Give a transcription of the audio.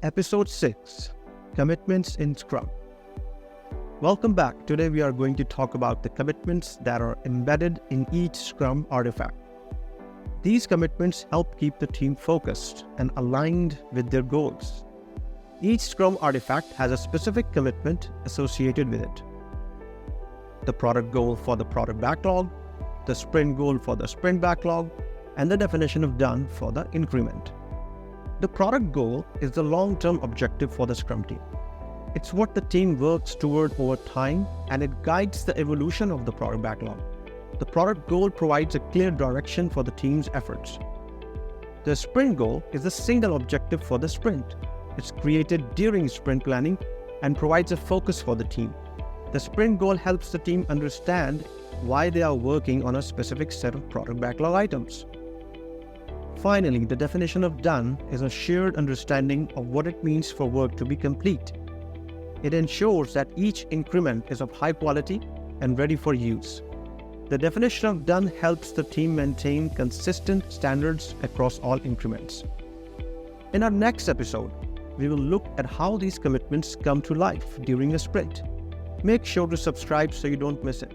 Episode 6, Commitments in Scrum. Welcome back. Today we are going to talk about the commitments that are embedded in each Scrum artifact. These commitments help keep the team focused and aligned with their goals. Each Scrum artifact has a specific commitment associated with it. The product goal for the product backlog, the sprint goal for the sprint backlog, and the definition of done for the increment. The product goal is the long-term objective for the Scrum team. It's what the team works toward over time, and it guides the evolution of the product backlog. The product goal provides a clear direction for the team's efforts. The sprint goal is the single objective for the sprint. It's created during sprint planning and provides a focus for the team. The sprint goal helps the team understand why they are working on a specific set of product backlog items. Finally, the definition of done is a shared understanding of what it means for work to be complete. It ensures that each increment is of high quality and ready for use. The definition of done helps the team maintain consistent standards across all increments. In our next episode, we will look at how these commitments come to life during a sprint. Make sure to subscribe so you don't miss it.